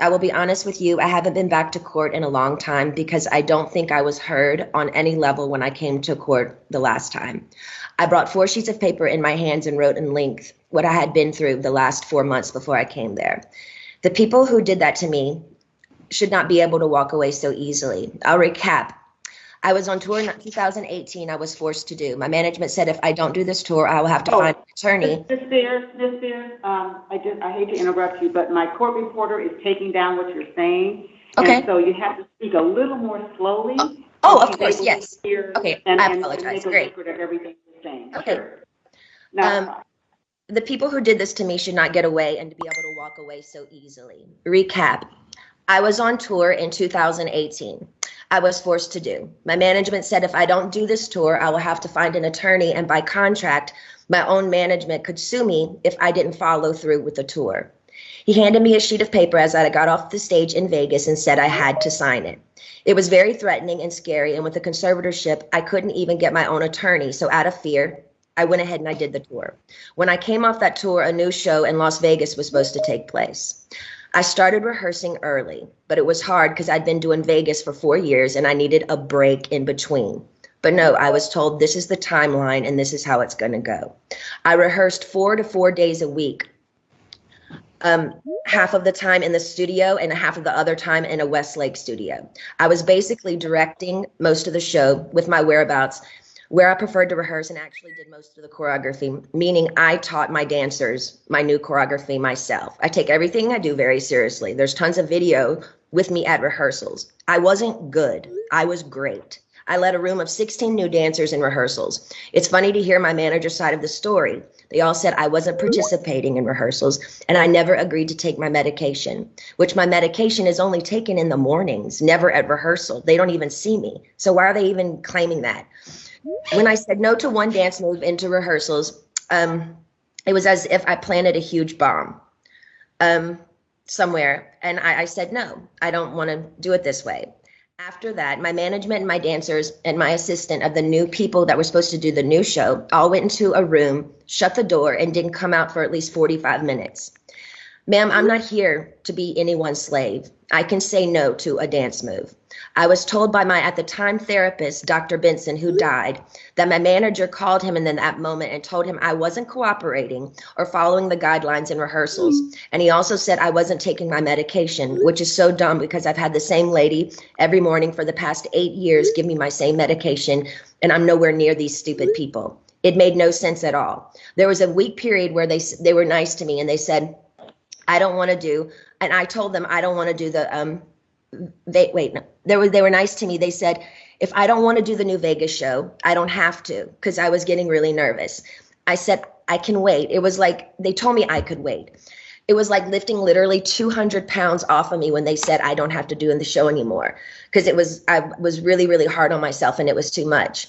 I will be honest with you. I haven't been back to court in a long time because I don't think I was heard on any level when I came to court the last time. I brought 4 sheets of paper in my hands and wrote in length what I had been through the last 4 months before I came there. The people who did that to me should not be able to walk away so easily. I'll recap. I was on tour in 2018. I was forced to do. My management said if I don't do this tour, I will have to find an Oh, attorney. Miss Spears, I hate to interrupt you, but my court reporter is taking down what you're saying, and Okay. so you have to speak a little more slowly so Oh, of she's course. able to Yes. hear Okay. and, I and apologize. make a Great. record of everything you're saying. Okay. Sure. Um, Now, the people who did this to me should not get away and to be able to walk away so easily. Recap. I was on tour in 2018. I was forced to do. My management said if I don't do this tour, I will have to find an attorney, and by contract, my own management could sue me if I didn't follow through with the tour. He handed me a sheet of paper as I got off the stage in Vegas and said I had to sign it. It was very threatening and scary, and with the conservatorship, I couldn't even get my own attorney, so out of fear, I went ahead and I did the tour. When I came off that tour, a new show in Las Vegas was supposed to take place. I started rehearsing early, but it was hard because I'd been doing Vegas for 4 years and I needed a break in between. But no, I was told this is the timeline and this is how it's going to go. I rehearsed 4 to 4 days a week, half of the time in the studio and half of the other time in a Westlake studio. I was basically directing most of the show with my whereabouts, where I preferred to rehearse and actually did most of the choreography, meaning I taught my dancers my new choreography myself. I take everything I do very seriously. There's tons of video with me at rehearsals. I wasn't good. I was great. I led a room of 16 new dancers in rehearsals. It's funny to hear my manager's side of the story. They all said I wasn't participating in rehearsals and I never agreed to take my medication, which my medication is only taken in the mornings, never at rehearsal. They don't even see me. So why are they even claiming that? When I said no to one dance move into rehearsals, it was as if I planted a huge bomb somewhere. And I said, no, I don't want to do it this way. After that, my management and my dancers and my assistant of the new people that were supposed to do the new show all went into a room, shut the door, and didn't come out for at least 45 minutes. Ma'am, I'm not here to be anyone's slave. I can say no to a dance move. I was told by my, at the time, therapist, Dr. Benson, who died, that my manager called him in that moment and told him I wasn't cooperating or following the guidelines in rehearsals. And he also said I wasn't taking my medication, which is so dumb because I've had the same lady every morning for the past 8 years give me my same medication, and I'm nowhere near these stupid people. It made no sense at all. There was a week period where they were nice to me and they said, I don't want to do, and I told them I don't want to do the, they were nice to me. They said, if I don't want to do the new Vegas show, I don't have to, because I was getting really nervous. I said, I can wait. It was like, they told me I could wait. It was like lifting literally 200 pounds off of me when they said I don't have to do in the show anymore, because I was really, really hard on myself and it was too much.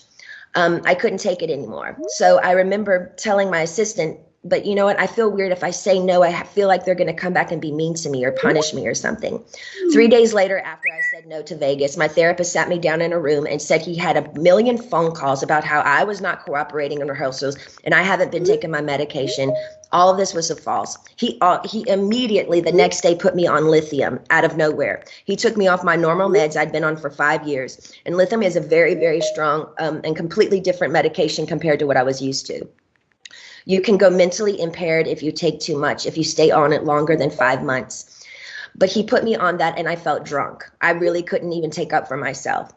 I couldn't take it anymore. So I remember telling my assistant, but you know what? I feel weird if I say no. I feel like they're going to come back and be mean to me or punish me or something. 3 days later, after I said no to Vegas, my therapist sat me down in a room and said he had a million phone calls about how I was not cooperating in rehearsals and I haven't been taking my medication. All of this was false. He immediately the next day put me on lithium out of nowhere. He took me off my normal meds I'd been on for 5 years. And lithium is a very, very strong and completely different medication compared to what I was used to. You can go mentally impaired if you take too much, if you stay on it longer than 5 months. But he put me on that and I felt drunk. I really couldn't even take up for myself.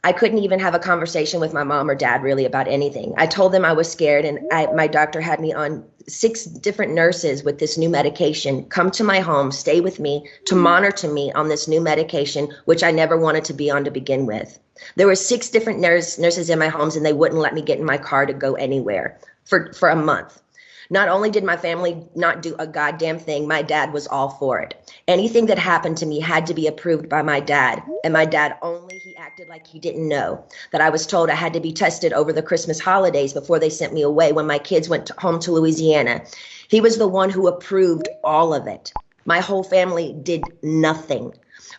I couldn't even have a conversation with my mom or dad really about anything. I told them I was scared and my doctor had me on 6 different nurses with this new medication come to my home, stay with me, to monitor me on this new medication, which I never wanted to be on to begin with. There were 6 different nurses in my homes and they wouldn't let me get in my car to go anywhere for a month. Not only did my family not do a goddamn thing, my dad was all for it. Anything that happened to me had to be approved by my dad. And my dad he acted like he didn't know that I was told I had to be tested over the Christmas holidays before they sent me away when my kids went home to Louisiana. He was the one who approved all of it. My whole family did nothing.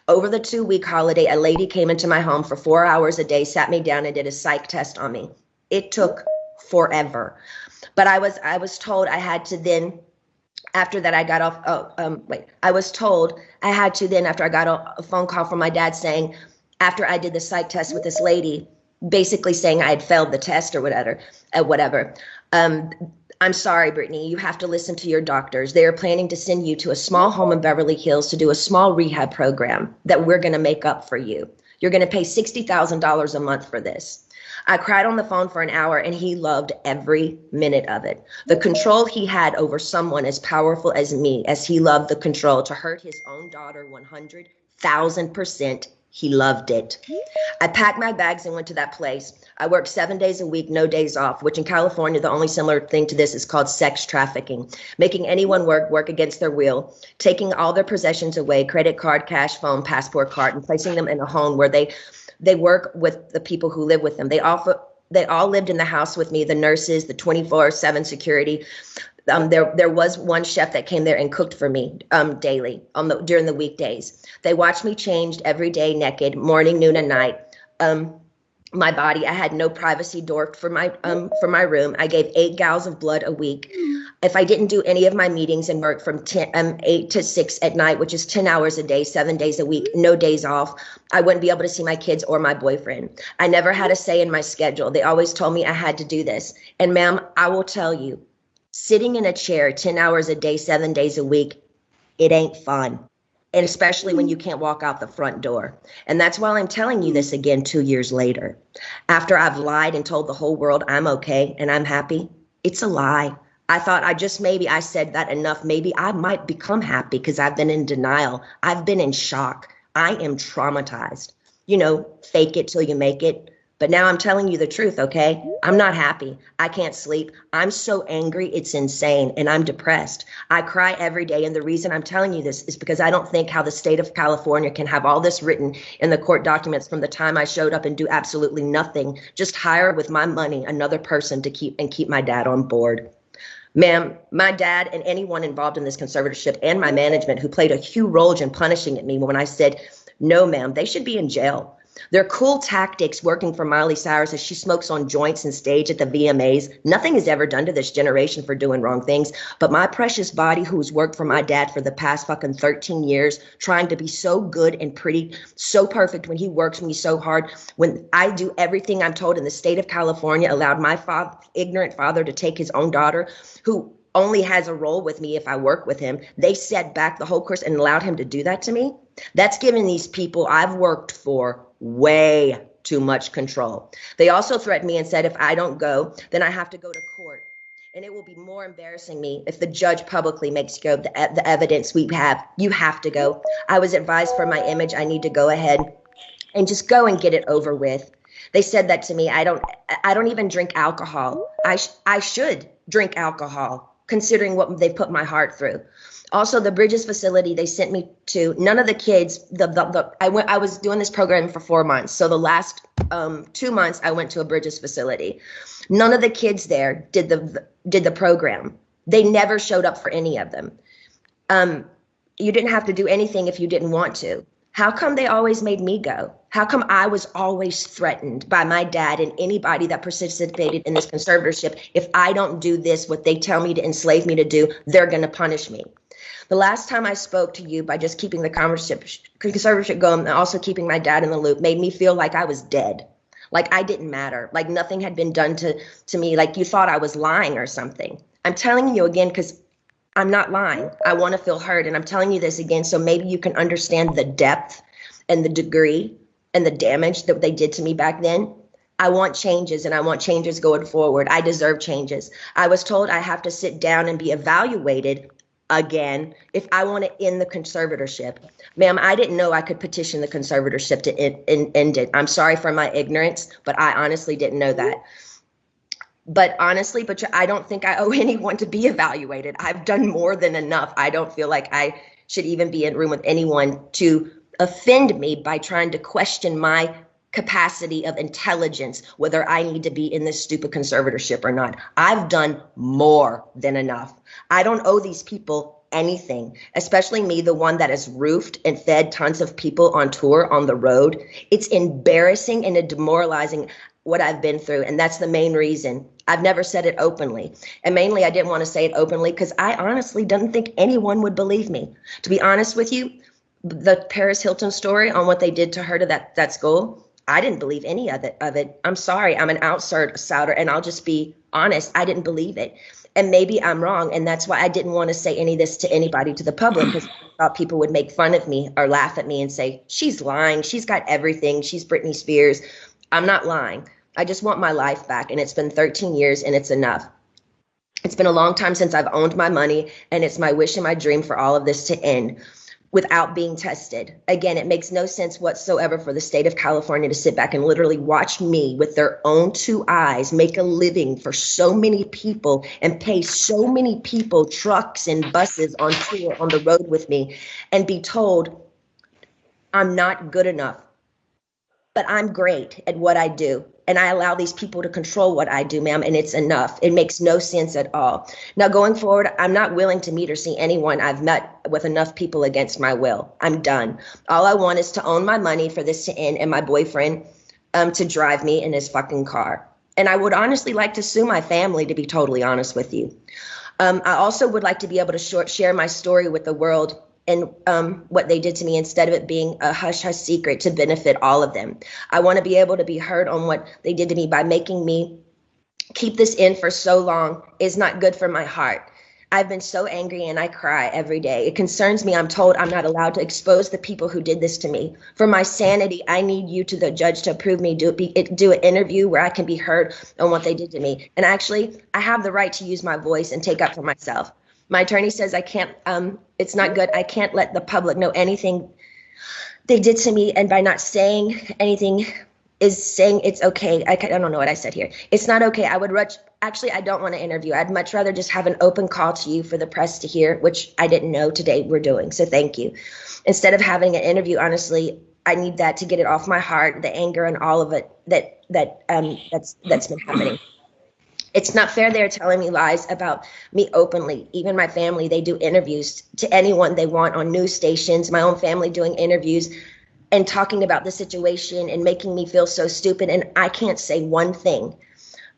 Over the 2-week holiday, a lady came into my home for 4 hours a day, sat me down and did a psych test on me. It took forever. But I was told I had to then After that, I got off, I was told I had to then, after I got a phone call from my dad saying, after I did the psych test with this lady, basically saying I had failed the test or whatever. I'm sorry, Brittany, you have to listen to your doctors. They are planning to send you to a small home in Beverly Hills to do a small rehab program that we're going to make up for you. You're going to pay $60,000 a month for this. I cried on the phone for an hour, and he loved every minute of it. The control he had over someone as powerful as me, as he loved the control to hurt his own daughter 100,000%, he loved it. I packed my bags and went to that place. I worked 7 days a week, no days off, which in California, the only similar thing to this is called sex trafficking, making anyone work against their will, taking all their possessions away, credit card, cash, phone, passport card, and placing them in a home where they work with the people who live with them. They all lived in the house with me, the nurses, the 24/7 security. There was one chef that came there and cooked for me daily during the weekdays. They watched me changed every day, naked, morning, noon, and night. My body, I had no privacy door for my room. I gave 8 gallons of blood a week. If I didn't do any of my meetings and work from 8 to 6 at night, which is 10 hours a day, 7 days a week, no days off, I wouldn't be able to see my kids or my boyfriend. I never had a say in my schedule. They always told me I had to do this. And ma'am, I will tell you, sitting in a chair 10 hours a day, 7 days a week, it ain't fun. And especially when you can't walk out the front door. And that's why I'm telling you this again 2 years later. After I've lied and told the whole world I'm okay and I'm happy, it's a lie. I thought maybe I said that enough. Maybe I might become happy because I've been in denial. I've been in shock. I am traumatized. Fake it till you make it. But now I'm telling you the truth, okay? I'm not happy. I can't sleep. I'm so angry, it's insane, and I'm depressed. I cry every day, and the reason I'm telling you this is because I don't think how the state of California can have all this written in the court documents from the time I showed up and do absolutely nothing, just hire with my money another person to keep my dad on board. Ma'am, my dad and anyone involved in this conservatorship and my management who played a huge role in punishing me when I said, no, ma'am, they should be in jail. Their cool tactics working for Miley Cyrus as she smokes on joints and stage at the VMAs. Nothing is ever done to this generation for doing wrong things. But my precious body, who's worked for my dad for the past fucking 13 years, trying to be so good and pretty, so perfect when he works me so hard, when I do everything I'm told in the state of California, allowed my ignorant father to take his own daughter, who only has a role with me if I work with him. They set back the whole course and allowed him to do that to me. That's giving these people I've worked for way too much control. They also threatened me and said if I don't go, then I have to go to court. And it will be more embarrassing me if the judge publicly makes go the evidence we have. You have to go. I was advised for my image, I need to go ahead and just go and get it over with. They said that to me. I don't even drink alcohol. I should drink alcohol, considering what they put my heart through. Also, the Bridges facility they sent me to, none of the kids, I was doing this program for 4 months. So the last 2 months I went to a Bridges facility. None of the kids there did the program. They never showed up for any of them. You didn't have to do anything if you didn't want to. How come they always made me go? How come I was always threatened by my dad and anybody that participated in this conservatorship? If I don't do this, what they tell me to enslave me to do, they're going to punish me. The last time I spoke to you by just keeping the conservatorship going and also keeping my dad in the loop made me feel like I was dead, like I didn't matter, like nothing had been done to me, like you thought I was lying or something. I'm telling you again because I'm not lying. I want to feel heard, and I'm telling you this again so maybe you can understand the depth and the degree and the damage that they did to me back then. I want changes, and I want changes going forward. I deserve changes. I was told I have to sit down and be evaluated again if I want to end the conservatorship. Ma'am, I didn't know I could petition the conservatorship to end it. I'm sorry for my ignorance, but I honestly didn't know that. But I don't think I owe anyone to be evaluated. I've done more than enough. I don't feel like I should even be in a room with anyone to offend me by trying to question my capacity of intelligence, whether I need to be in this stupid conservatorship or not. I've done more than enough. I don't owe these people anything, especially me, the one that has roofed and fed tons of people on tour on the road. It's embarrassing and demoralizing what I've been through. And that's the main reason. I've never said it openly. And mainly I didn't want to say it openly because I honestly didn't think anyone would believe me. To be honest with you, the Paris Hilton story on what they did to her to that school, I didn't believe any of it. I'm sorry. I'm an outsider, and I'll just be honest. I didn't believe it. And maybe I'm wrong. And that's why I didn't want to say any of this to anybody, to the public, because I thought people would make fun of me or laugh at me and say, she's lying. She's got everything. She's Britney Spears. I'm not lying. I just want my life back. And it's been 13 years and it's enough. It's been a long time since I've owned my money. And it's my wish and my dream for all of this to end without being tested. Again, it makes no sense whatsoever for the state of California to sit back and literally watch me with their own two eyes make a living for so many people and pay so many people trucks and buses on tour on the road with me and be told I'm not good enough, but I'm great at what I do. And I allow these people to control what I do, ma'am, and it's enough. It makes no sense at all. Now, going forward, I'm not willing to meet or see anyone I've met with enough people against my will. I'm done. All I want is to own my money for this to end and my boyfriend to drive me in his fucking car. And I would honestly like to sue my family, to be totally honest with you. I also would like to be able to share my story with the world and what they did to me instead of it being a hush-hush secret to benefit all of them. I want to be able to be heard on what they did to me by making me keep this in for so long is not good for my heart. I've been so angry and I cry every day. It concerns me. I'm told I'm not allowed to expose the people who did this to me. For my sanity, I need you to the judge to approve me, do an interview where I can be heard on what they did to me. And actually, I have the right to use my voice and take up for myself. My attorney says I can't, it's not good. I can't let the public know anything they did to me. And by not saying anything is saying it's okay. I don't know what I said here. It's not okay. I don't want to interview. I'd much rather just have an open call to you for the press to hear, which I didn't know today we're doing. So thank you. Instead of having an interview, honestly, I need that to get it off my heart, the anger and all of it that's been happening. It's not fair they're telling me lies about me openly. Even my family, they do interviews to anyone they want on news stations. My own family doing interviews and talking about the situation and making me feel so stupid. And I can't say one thing.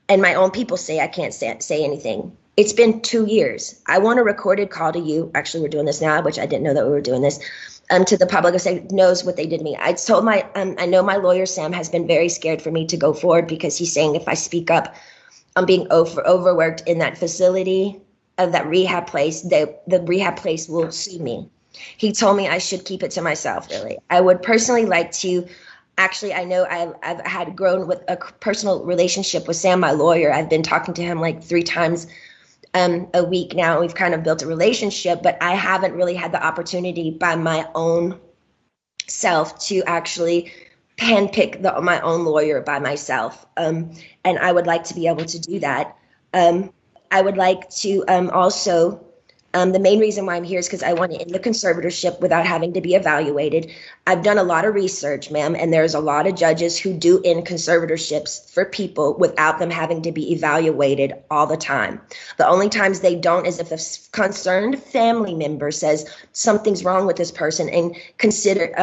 And my own people say I can't say anything. It's been 2 years. I want a recorded call to you. Actually, we're doing this now, which I didn't know that we were doing this. To the public who say knows what they did to me. I told I know my lawyer, Sam, has been very scared for me to go forward because he's saying if I speak up, I'm being overworked in that facility of that rehab place. The rehab place will sue me. He told me I should keep it to myself, really. I would personally like to, actually, I know I've had grown with a personal relationship with Sam, my lawyer. I've been talking to him like 3 times a week now. We've kind of built a relationship, but I haven't really had the opportunity by my own self to actually handpick my own lawyer by myself. And I would like to be able to do that. I would like to also, the main reason why I'm here is because I want to end the conservatorship without having to be evaluated. I've done a lot of research, ma'am, and there's a lot of judges who do end conservatorships for people without them having to be evaluated all the time. The only times they don't is if a concerned family member says something's wrong with this person and consider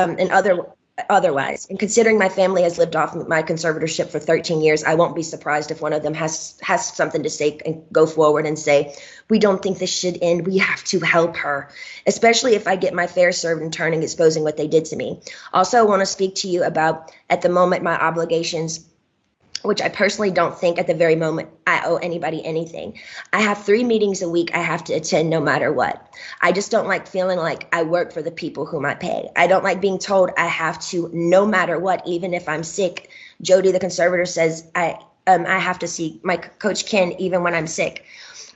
otherwise. And considering my family has lived off my conservatorship for 13 years, I won't be surprised if one of them has something to say and go forward and say, we don't think this should end. We have to help her, especially if I get my fair served in turning, exposing what they did to me. Also, I want to speak to you about, at the moment, my obligations, which I personally don't think at the very moment I owe anybody anything. I have 3 meetings a week I have to attend no matter what. I just don't like feeling like I work for the people whom I pay. I don't like being told I have to no matter what, even if I'm sick. Jody, the conservator, says I have to see my coach Ken even when I'm sick.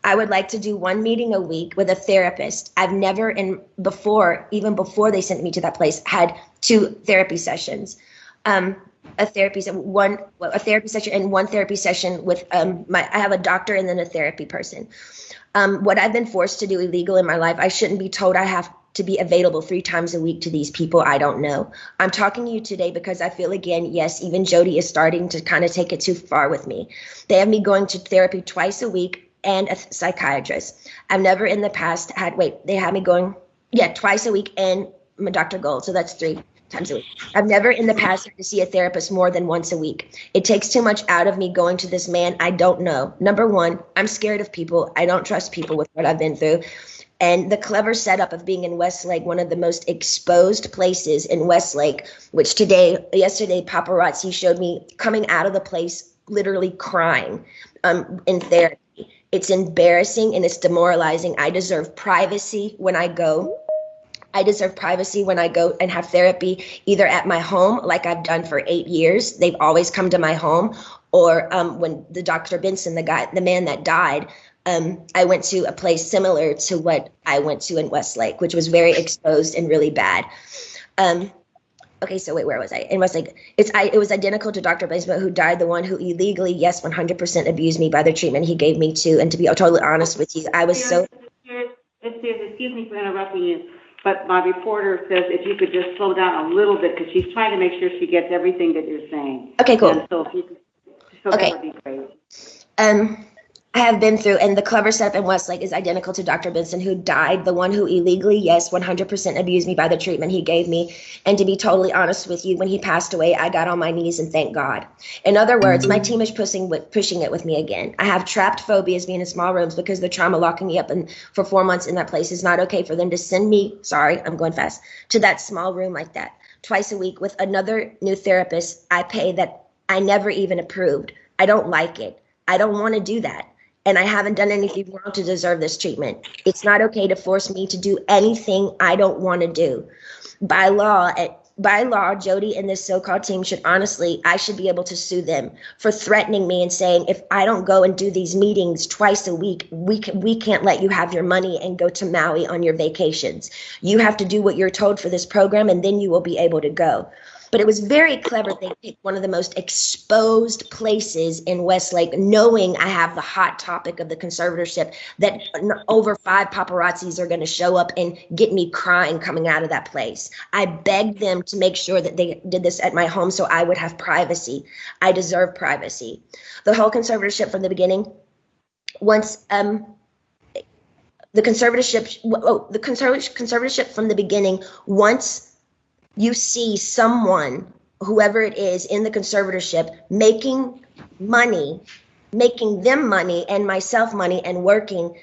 I would like to do 1 meeting a week with a therapist. I've never, even before they sent me to that place, had 2 therapy sessions. A therapy session and 1 therapy session with I have a doctor and then a therapy person. What I've been forced to do illegal in my life, I shouldn't be told I have to be available 3 times a week to these people I don't know. I'm talking to you today because I feel, again, yes, even Jody is starting to kind of take it too far with me. They have me going to therapy twice a week and a psychiatrist. I've never in the past they had me going, twice a week and Dr. Gold. So that's 3 times a week. I've never in the past had to see a therapist more than once a week. It takes too much out of me going to this man I don't know. Number one, I'm scared of people. I don't trust people with what I've been through. And the clever setup of being in Westlake, one of the most exposed places in Westlake, which yesterday, paparazzi showed me coming out of the place, literally crying in therapy. It's embarrassing and it's demoralizing. I deserve privacy when I go. I deserve privacy when I go and have therapy, either at my home, like I've done for 8 years. They've always come to my home. Or when the Dr. Benson, the man that died, I went to a place similar to what I went to in Westlake, which was very exposed and really bad. Okay, so wait, where was I? In Westlake, it was identical to Dr. Benson, who died, the one who illegally, yes, 100% abused me by the treatment he gave me too. And to be totally honest with you, I was so. Excuse me for interrupting you, but my reporter says if you could just slow down a little bit because she's trying to make sure she gets everything that you're saying. Okay, cool. And so if you could, okay. That would be great. I have been through, and the clever setup in Westlake is identical to Dr. Benson, who died, the one who illegally, yes, 100% abused me by the treatment he gave me. And to be totally honest with you, when he passed away, I got on my knees and thanked God. In other words, my team is pushing it with me again. I have trapped phobias being in small rooms because the trauma locking me up for 4 months in that place. Is not okay for them to send me, sorry, I'm going fast, to that small room like that twice a week with another new therapist I pay that I never even approved. I don't like it. I don't want to do that. And I haven't done anything wrong to deserve this treatment. It's not okay to force me to do anything I don't want to do. By law, Jody and this so-called team I should be able to sue them for threatening me and saying, if I don't go and do these meetings twice a week, we can't let you have your money and go to Maui on your vacations. You have to do what you're told for this program, and then you will be able to go. But it was very clever. They picked one of the most exposed places in Westlake, knowing I have the hot topic of the conservatorship, that over 5 paparazzis are going to show up and get me crying coming out of that place. I begged them to make sure that they did this at my home so I would have privacy. I deserve privacy. The whole conservatorship from the beginning, once the conservatorship from the beginning, once you see someone, whoever it is in the conservatorship, making them money and myself money and working,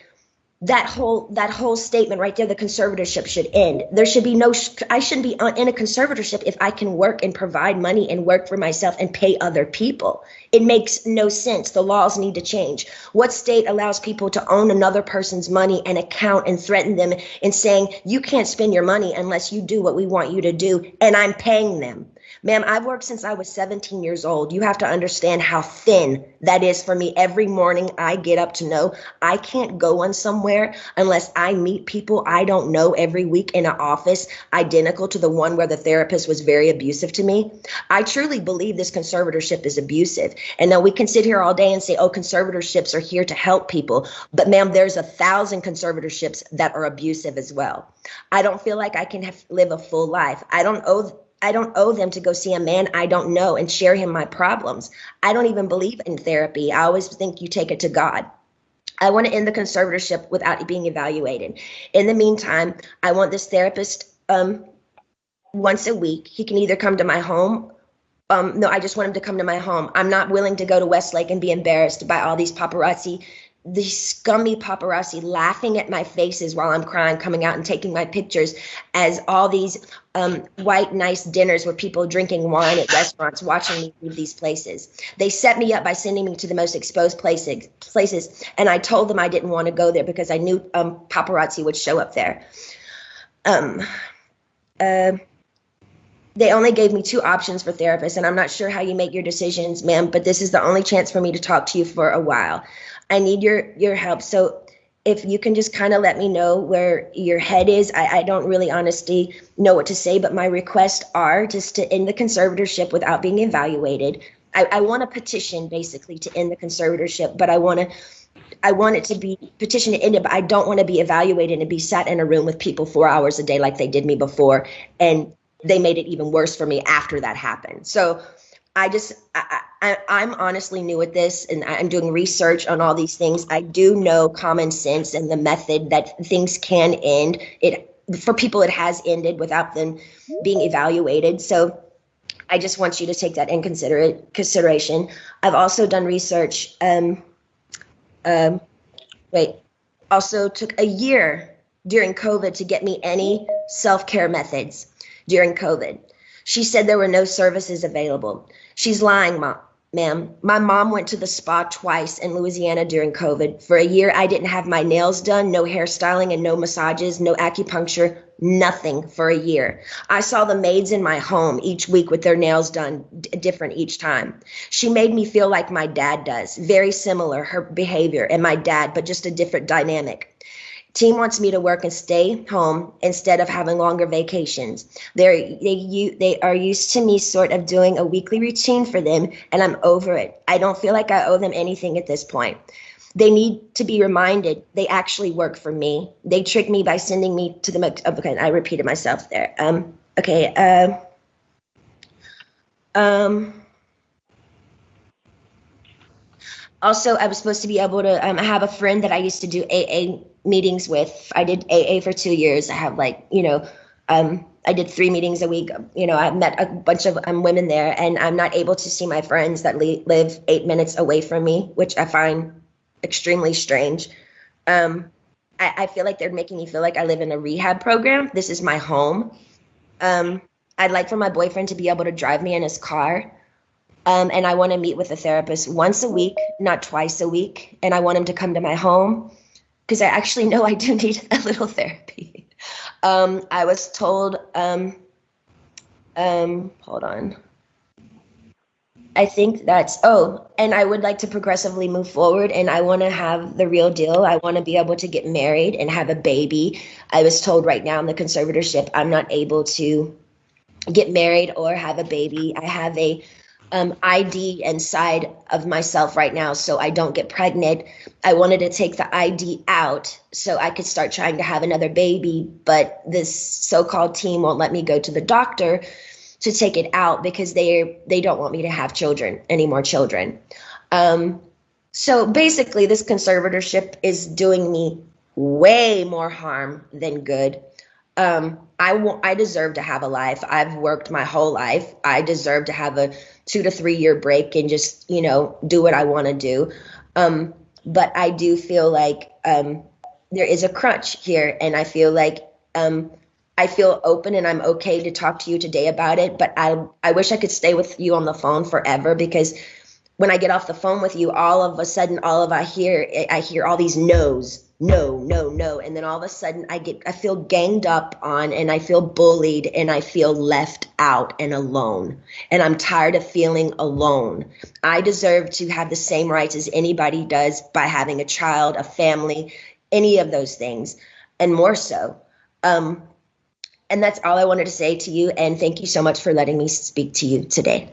that whole statement right there, the conservatorship should end. There should be I shouldn't be in a conservatorship if I can work and provide money and work for myself and pay other people. It makes no sense. The laws need to change. What state allows people to own another person's money and account and threaten them and saying, you can't spend your money unless you do what we want you to do, and I'm paying them? Ma'am, I've worked since I was 17 years old. You have to understand how thin that is for me. Every morning I get up to know I can't go on somewhere unless I meet people I don't know every week in an office identical to the one where the therapist was very abusive to me. I truly believe this conservatorship is abusive. And now we can sit here all day and say, oh, conservatorships are here to help people. But ma'am, there's 1,000 conservatorships that are abusive as well. I don't feel like I can live a full life. I don't owe them to go see a man I don't know and share him my problems. I don't even believe in therapy. I always think you take it to God. I want to end the conservatorship without being evaluated. In the meantime, I want this therapist once a week. He can either come to my home. No, I just want him to come to my home. I'm not willing to go to Westlake and be embarrassed by all these paparazzi, these scummy paparazzi laughing at my faces while I'm crying, coming out and taking my pictures as all these white, nice dinners with people drinking wine at restaurants, watching me leave these places. They set me up by sending me to the most exposed places, and I told them I didn't want to go there because I knew paparazzi would show up there. They only gave me 2 options for therapists, and I'm not sure how you make your decisions, ma'am, but this is the only chance for me to talk to you for a while. I need your help. So if you can just kind of let me know where your head is. I don't really honestly know what to say, but my requests are just to end the conservatorship without being evaluated. I want a petition basically to end the conservatorship, but I want it to be petition to end it, but I don't want to be evaluated and be sat in a room with people 4 hours a day like they did me before. And they made it even worse for me after that happened. So I'm honestly new at this, and I'm doing research on all these things. I do know common sense and the method that things can end. for people it has ended without them being evaluated. So I just want you to take that in consideration. I've also done research. Also took a year during COVID to get me any self-care methods during COVID. She said there were no services available. She's lying, ma'am. My mom went to the spa twice in Louisiana during COVID. For a year, I didn't have my nails done, no hairstyling and no massages, no acupuncture, nothing for a year. I saw the maids in my home each week with their nails done different each time. She made me feel like my dad does, very similar, her behavior and my dad, but just a different dynamic. Team wants me to work and stay home instead of having longer vacations. They are used to me sort of doing a weekly routine for them, and I'm over it. I don't feel like I owe them anything at this point. They need to be reminded they actually work for me. They trick me by sending me to the, okay, I repeated myself there. Also, I was supposed to be able to have a friend that I used to do AA meetings with. I did AA for 2 years. I have I did 3 meetings a week. I met a bunch of women there, and I'm not able to see my friends that live 8 minutes away from me, which I find extremely strange. I feel like they're making me feel like I live in a rehab program. This is my home. I'd like for my boyfriend to be able to drive me in his car. And I want to meet with a therapist once a week, not twice a week. And I want him to come to my home because I actually know I do need a little therapy. I was told, hold on. I think and I would like to progressively move forward, and I want to have the real deal. I want to be able to get married and have a baby. I was told right now in the conservatorship, I'm not able to get married or have a baby. I have a ID inside of myself right now, so I don't get pregnant. I wanted to take the ID out so I could start trying to have another baby, but this so-called team won't let me go to the doctor to take it out because they don't want me to have any more children. So basically, this conservatorship is doing me way more harm than good. I deserve to have a life. I've worked my whole life. I deserve to have a 2 to 3 year break and just, do what I want to do. But I do feel like there is a crunch here, and I feel like I feel open and I'm okay to talk to you today about it. But I wish I could stay with you on the phone forever, because when I get off the phone with you, all of a sudden, I hear all these no's. No, no, no. And then all of a sudden I feel ganged up on, and I feel bullied, and I feel left out and alone. And I'm tired of feeling alone. I deserve to have the same rights as anybody does by having a child, a family, any of those things, and more so. And that's all I wanted to say to you. And thank you so much for letting me speak to you today.